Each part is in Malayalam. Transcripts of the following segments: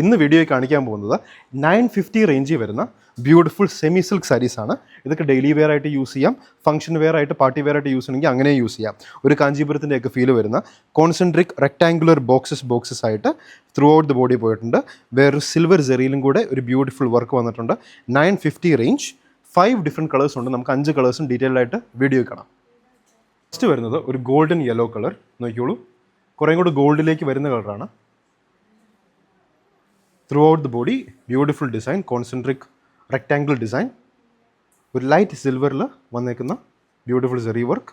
ഇന്ന് വീഡിയോയിൽ കാണിക്കാൻ പോകുന്നത് 950 റേഞ്ചിൽ വരുന്ന ബ്യൂട്ടിഫുൾ സെമി സിൽക്ക് സാരീസാണ്. ഇതൊക്കെ ഡെയിലി വെയർ ആയിട്ട് യൂസ് ചെയ്യാം, ഫംഗ്ഷൻ വെയർ ആയിട്ട് പാർട്ടി വെയർ ആയിട്ട് യൂസ് ചെയ്യണമെങ്കിൽ അങ്ങനെ യൂസ് ചെയ്യാം. ഒരു കാഞ്ചീപുരത്തിൻ്റെയൊക്കെ ഫീൽ വരുന്ന കോൺസെൻട്രിക് റെക്ടാങ്കുലർ ബോക്സസ് ആയിട്ട് ത്രൂ ഔട്ട് ദ ബോഡി പോയിട്ടുണ്ട്. വേറൊരു സിൽവർ ജെറിയിലും കൂടെ ഒരു ബ്യൂട്ടിഫുൾ വർക്ക് വന്നിട്ടുണ്ട്. 950 റേഞ്ച്, 5 ഡിഫറെൻറ്റ് കളേഴ്സ് ഉണ്ട്. നമുക്ക് 5 കളേഴ്സും ഡീറ്റെയിൽഡ് ആയിട്ട് വീഡിയോ കാണാം. ഫസ്റ്റ് വരുന്നത് ഒരു ഗോൾഡൻ യെല്ലോ കളർ. നോക്കിയോളൂ, കുറേ കൂടി ഗോൾഡിലേക്ക് വരുന്ന കളറാണ്. Throughout the body beautiful design, concentric rectangle design, ഒരു ലൈറ്റ് സിൽവറിൽ വന്നേക്കുന്ന ബ്യൂട്ടിഫുൾ സെറി work.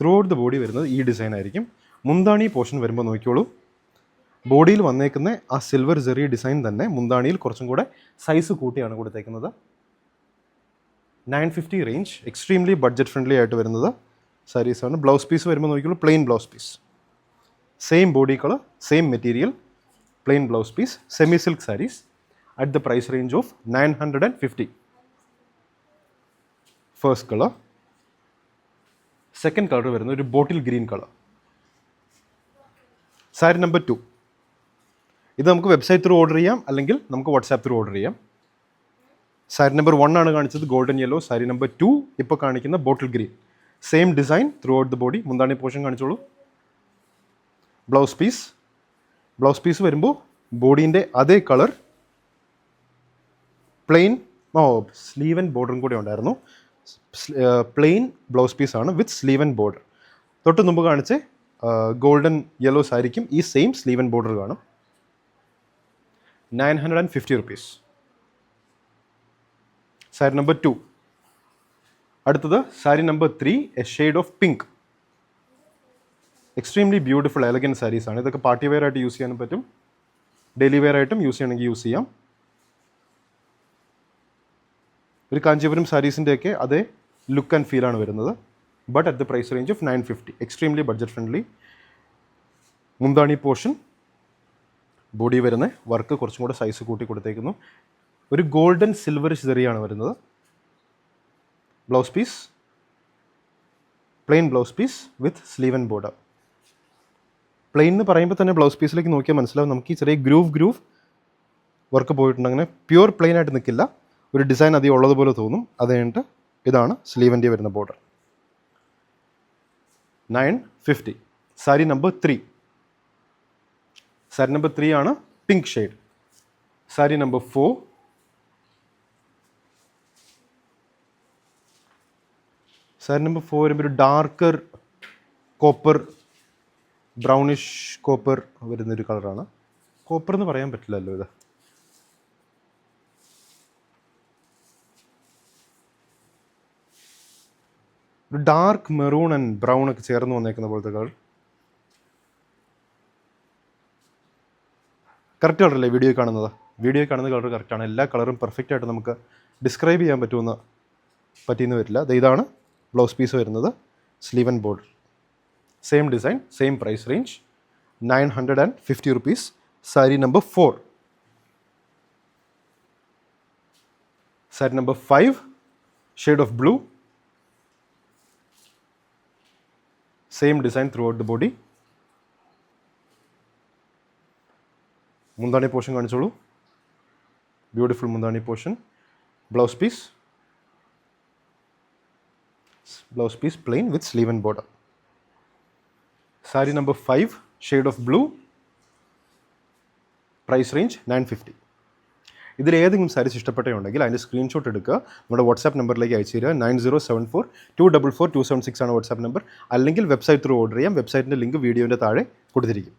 Throughout the body വരുന്നത് ഈ ഡിസൈൻ ആയിരിക്കും. മുന്താണി പോർഷൻ വരുമ്പോൾ നോക്കിയോളൂ, ബോഡിയിൽ വന്നേക്കുന്ന ആ സിൽവർ സെറി ഡിസൈൻ തന്നെ മുന്താണിയിൽ കുറച്ചും കൂടെ സൈസ് കൂട്ടിയാണ് കൊടുത്തേക്കുന്നത്. 950 റേഞ്ച്, എക്സ്ട്രീംലി ബഡ്ജറ്റ് ഫ്രണ്ട്ലി ആയിട്ട് വരുന്നത് സാരീസാണ്. ബ്ലൗസ് പീസ് വരുമ്പോൾ നോക്കിയോളൂ, plain blouse piece, same body colour, same material, plain blouse piece, semi silk sarees at the price range of 950. First color. Second color വരുന്നത് ഒരു bottle green colour. Sari number 2. ഇത് നമുക്ക് വെബ്സൈറ്റ് ത്രൂ ഓർഡർ ചെയ്യാം, അല്ലെങ്കിൽ നമുക്ക് വാട്സാപ്പ് ത്രൂ ഓർഡർ ചെയ്യാം. സാരി നമ്പർ 1 ആണ് കാണിച്ചത് ഗോൾഡൻ യെല്ലോ. സാരി നമ്പർ 2 ഇപ്പോൾ കാണിക്കുന്ന bottle green. Same design throughout the body. മുന്താണി പോർഷൻ കാണിച്ചോളൂ. ബ്ലൗസ് പീസ് വരുമ്പോൾ ബോഡീൻ്റെ അതേ കളർ, പ്ലെയിൻ സ്ലീവ് ആൻഡ് ബോർഡറും കൂടെ ഉണ്ടായിരുന്നു. പ്ലെയിൻ ബ്ലൗസ് പീസാണ് വിത്ത് സ്ലീവ് ആൻഡ് ബോർഡർ. തൊട്ട് മുമ്പ് കാണിച്ച് ഗോൾഡൻ യെല്ലോ സാരിക്കും ഈ സെയിം സ്ലീവ് ആൻഡ് ബോർഡർ കാണും. 950 റുപ്പീസ്. സാരി നമ്പർ 2. അടുത്തത് sari number 3, a shade of pink. Extremely beautiful elegant സാരീസാണ്. ഇതൊക്കെ പാർട്ടി വെയർ ആയിട്ട് യൂസ് ചെയ്യാനും പറ്റും, ഡെയിലി വെയർ ആയിട്ടും യൂസ് ചെയ്യണമെങ്കിൽ യൂസ് ചെയ്യാം. ഒരു കാഞ്ചീപുരം സാരീസിൻ്റെയൊക്കെ അതേ ലുക്ക് ആൻഡ് ഫീലാണ് വരുന്നത്, but at the price range of 950. Extremely budget friendly. മുന്താണി പോർഷൻ, ബോഡി വരുന്ന വർക്ക് കുറച്ചും കൂടെ സൈസ് കൂട്ടി കൊടുത്തേക്കുന്നു. ഒരു ഗോൾഡൻ സിൽവർ സെറിയാണ് വരുന്നത്. Blouse piece, plain blouse piece with sleeve and border. Plain എന്ന് പറയുമ്പോൾ തന്നെ ബ്ലൗസ് പീസിലേക്ക് നോക്കിയാൽ മനസ്സിലാവും നമുക്ക് ഈ ചെറിയ ഗ്രൂവ് വർക്ക് പോയിട്ടുണ്ട്. അങ്ങനെ പ്യുവർ പ്ലെയിൻ ആയിട്ട് നിൽക്കില്ല, ഒരു ഡിസൈൻ അധികം ഉള്ളതുപോലെ തോന്നും. അത് കഴിഞ്ഞിട്ട് ഇതാണ് സ്ലീവിൻ്റെ വരുന്ന border. 950. Sari number 3. Sari number 3 ആണ് pink shade. Sari number 4. Sari number 4 വരുമ്പോൾ ഒരു ഡാർക്കർ കോപ്പർ, ബ്രൗണിഷ് കോപ്പർ വരുന്നൊരു കളറാണ്. കോപ്പർ എന്ന് പറയാൻ പറ്റില്ലല്ലോ, ഇത് ഒരു ഡാർക്ക് മെറൂൺ ആൻഡ് ബ്രൗൺ ഒക്കെ ചേർന്ന് വന്നേക്കുന്ന പോലത്തെ കളർ. കറക്റ്റ് കളറല്ലേ വീഡിയോ കാണുന്നത്? വീഡിയോ കാണുന്ന കളർ കറക്റ്റാണ്. എല്ലാ കളറും പെർഫെക്റ്റ് ആയിട്ട് നമുക്ക് ഡിസ്ക്രൈബ് ചെയ്യാൻ പറ്റിയെന്ന് വരില്ല. ഇതാണ് ബ്ലൗസ് പീസ് വരുന്നത്, sleeve and border. Same design, same price range, 950 rupees. Sari number 4. Sari number 5, shade of blue. Same design throughout the body. മുന്താണി പോർഷൻ കാണിച്ചോളൂ, ബ്യൂട്ടിഫുൾ മുന്താണി portion. Blouse piece plain with sleeve and border. Sari number 5, shade of blue. Price range 950. ഇതിൽ ഏതെങ്കിലും സാരീസ് ഇഷ്ടപ്പെട്ടുണ്ടെങ്കിൽ അതിൻ്റെ സ്ക്രീൻഷോട്ട് എടുക്കുക, നമ്മുടെ വാട്സാപ്പ് നമ്പറിലേക്ക് അയച്ചു തരിക. 9074244276 ആണ് വാട്സാപ്പ് നമ്പർ. അല്ലെങ്കിൽ വെബ്സൈറ്റ് ത്രൂ ഓർഡർ ചെയ്യാം. വെബ്സൈറ്റിൻ്റെ ലിങ്ക് വീഡിയോൻ്റെ താഴെ കൊടുത്തിരിക്കും.